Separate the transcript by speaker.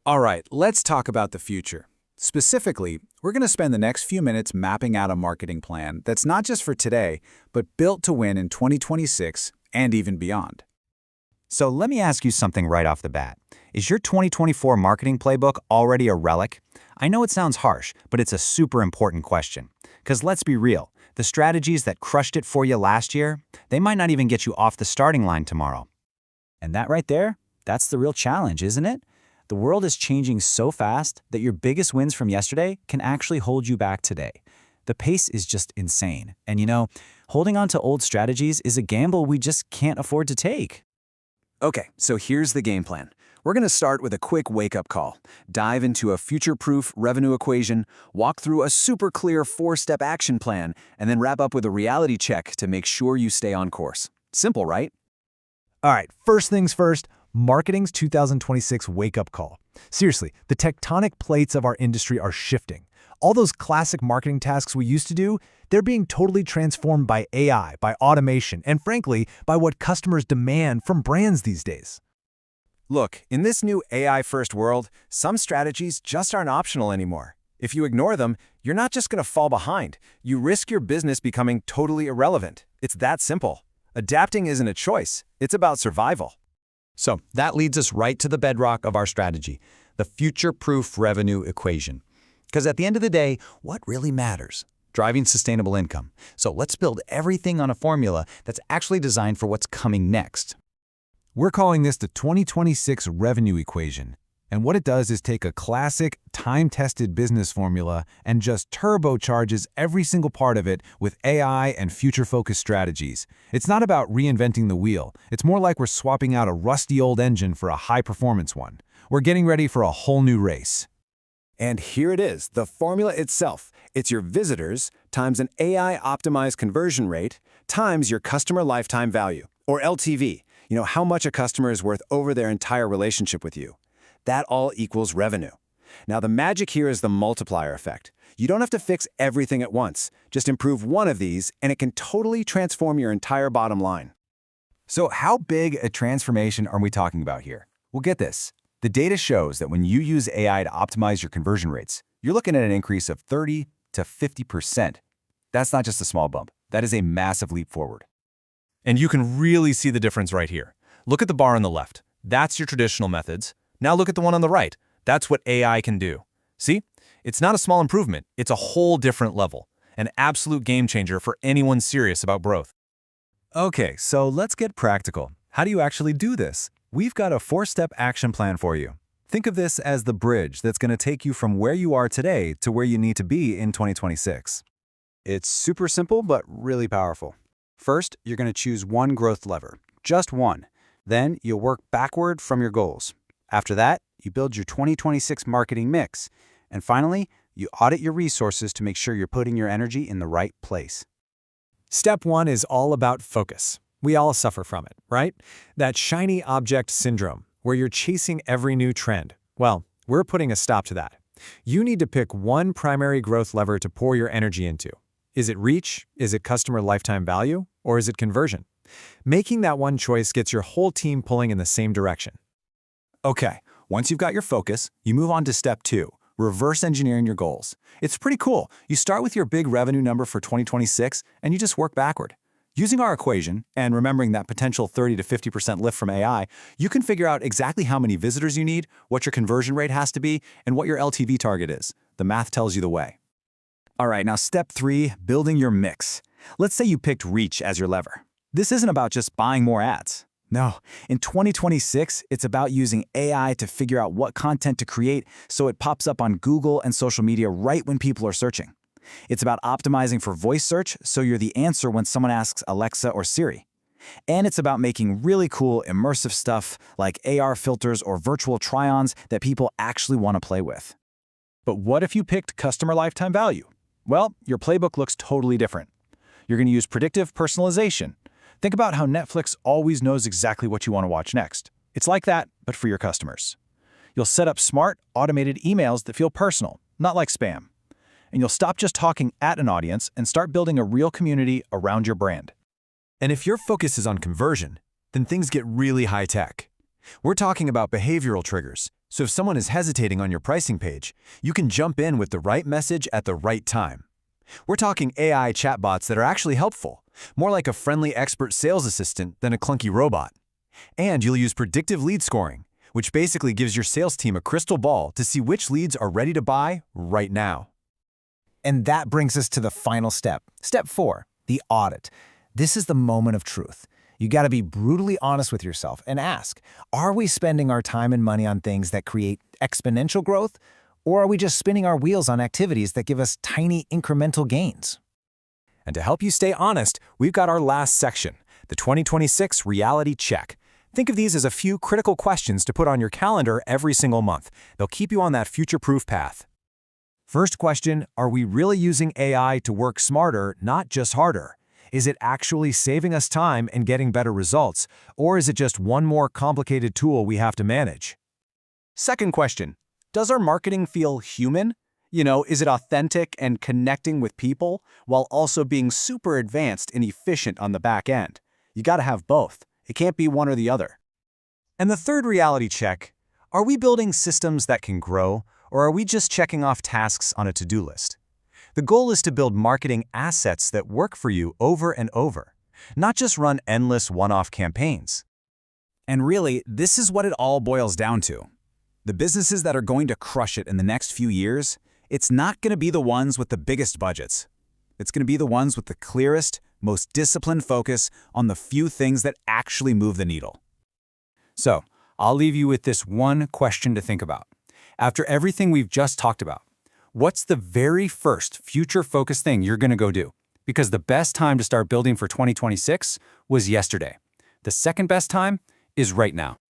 Speaker 1: All right, let's talk about the future. Specifically, we're going to spend the next few minutes mapping out a marketing plan that's not just for today, but built to win in 2026 and even beyond.
Speaker 2: So let me ask you something right off the bat. Is your 2024 marketing playbook already a relic? I know it sounds harsh, but it's a super important question. Because let's be real, the strategies that crushed it for you last year, they might not even get you off the starting line tomorrow.
Speaker 3: And that right there, that's the real challenge, isn't it? The world is changing so fast that your biggest wins from yesterday can actually hold you back today. The pace is just insane. And holding on to old strategies is a gamble we just can't afford to take.
Speaker 1: Okay, so here's the game plan. We're going to start with a quick wake-up call, dive into a future-proof revenue equation, walk through a super clear 4-step action plan, and then wrap up with a reality check to make sure you stay on course. Simple, right?
Speaker 4: All right, first things first, marketing's 2026 wake-up call. Seriously, the tectonic plates of our industry are shifting. All those classic marketing tasks we used to do, they're being totally transformed by AI, by automation, and frankly, by what customers demand from brands these days.
Speaker 5: Look, in this new AI-first world, some strategies just aren't optional anymore. If you ignore them, you're not just going to fall behind. You risk your business becoming totally irrelevant. It's that simple. Adapting isn't a choice. It's about survival.
Speaker 2: So that leads us right to the bedrock of our strategy, the future-proof revenue equation. Because at the end of the day, what really matters? Driving sustainable income. So let's build everything on a formula that's actually designed for what's coming next.
Speaker 4: We're calling this the 2026 revenue equation. And what it does is take a classic, time-tested business formula and just turbocharges every single part of it with AI and future-focused strategies. It's not about reinventing the wheel. It's more like we're swapping out a rusty old engine for a high-performance one. We're getting ready for a whole new race.
Speaker 5: And here it is, the formula itself. It's your visitors times an AI-optimized conversion rate times your customer lifetime value, or LTV. How much a customer is worth over their entire relationship with you. That all equals revenue. Now, the magic here is the multiplier effect. You don't have to fix everything at once. Just improve one of these, and it can totally transform your entire bottom line.
Speaker 2: So how big a transformation are we talking about here? Well, get this. The data shows that when you use AI to optimize your conversion rates, you're looking at an increase of 30 to 50%. That's not just a small bump. That is a massive leap forward.
Speaker 6: And you can really see the difference right here. Look at the bar on the left. That's your traditional methods. Now look at the one on the right. That's what AI can do. See? It's not a small improvement. It's a whole different level. An absolute game changer for anyone serious about growth.
Speaker 4: Okay, so let's get practical. How do you actually do this? We've got a 4-step action plan for you. Think of this as the bridge that's going to take you from where you are today to where you need to be in 2026.
Speaker 1: It's super simple, but really powerful. First, you're going to choose one growth lever, just one. Then you'll work backward from your goals. After that, you build your 2026 marketing mix. And finally, you audit your resources to make sure you're putting your energy in the right place.
Speaker 7: Step 1 is all about focus. We all suffer from it, right? That shiny object syndrome, where you're chasing every new trend. Well, we're putting a stop to that. You need to pick one primary growth lever to pour your energy into. Is it reach? Is it customer lifetime value? Or is it conversion? Making that one choice gets your whole team pulling in the same direction.
Speaker 2: Okay, once you've got your focus, you move on to step 2, reverse engineering your goals. It's pretty cool. You start with your big revenue number for 2026, and you just work backward. Using our equation, and remembering that potential 30 to 50% lift from AI, you can figure out exactly how many visitors you need, what your conversion rate has to be, and what your LTV target is. The math tells you the way. All right, now step 3, building your mix. Let's say you picked reach as your lever. This isn't about just buying more ads. No, in 2026, it's about using AI to figure out what content to create so it pops up on Google and social media right when people are searching. It's about optimizing for voice search so you're the answer when someone asks Alexa or Siri. And it's about making really cool, immersive stuff like AR filters or virtual try-ons that people actually want to play with. But what if you picked customer lifetime value? Well, your playbook looks totally different. You're going to use predictive personalization. Think about how Netflix always knows exactly what you want to watch next. It's like that, but for your customers. You'll set up smart, automated emails that feel personal, not like spam. And you'll stop just talking at an audience and start building a real community around your brand.
Speaker 4: And if your focus is on conversion, then things get really high-tech. We're talking about behavioral triggers,
Speaker 5: So if someone is hesitating on your pricing page, you can jump in with the right message at the right time. We're talking AI chatbots that are actually helpful, more like a friendly expert sales assistant than a clunky robot. And you'll use predictive lead scoring, which basically gives your sales team a crystal ball to see which leads are ready to buy right now.
Speaker 3: And that brings us to the final step. Step 4, the audit. This is the moment of truth. You got to be brutally honest with yourself and ask, are we spending our time and money on things that create exponential growth, or are we just spinning our wheels on activities that give us tiny incremental gains?
Speaker 7: And to help you stay honest, we've got our last section, the 2026 Reality Check. Think of these as a few critical questions to put on your calendar every single month. They'll keep you on that future-proof path.
Speaker 2: First question, are we really using AI to work smarter, not just harder? Is it actually saving us time and getting better results, or is it just one more complicated tool we have to manage?
Speaker 1: Second question, does our marketing feel human? Is it authentic and connecting with people while also being super advanced and efficient on the back end? You got to have both. It can't be one or the other.
Speaker 6: And the third reality check, are we building systems that can grow, or are we just checking off tasks on a to-do list? The goal is to build marketing assets that work for you over and over, not just run endless one-off campaigns.
Speaker 1: And really, this is what it all boils down to. The businesses that are going to crush it in the next few years, it's not going to be the ones with the biggest budgets. It's going to be the ones with the clearest, most disciplined focus on the few things that actually move the needle. So, I'll leave you with this one question to think about. After everything we've just talked about, what's the very first future-focused thing you're going to go do? Because the best time to start building for 2026 was yesterday. The second best time is right now.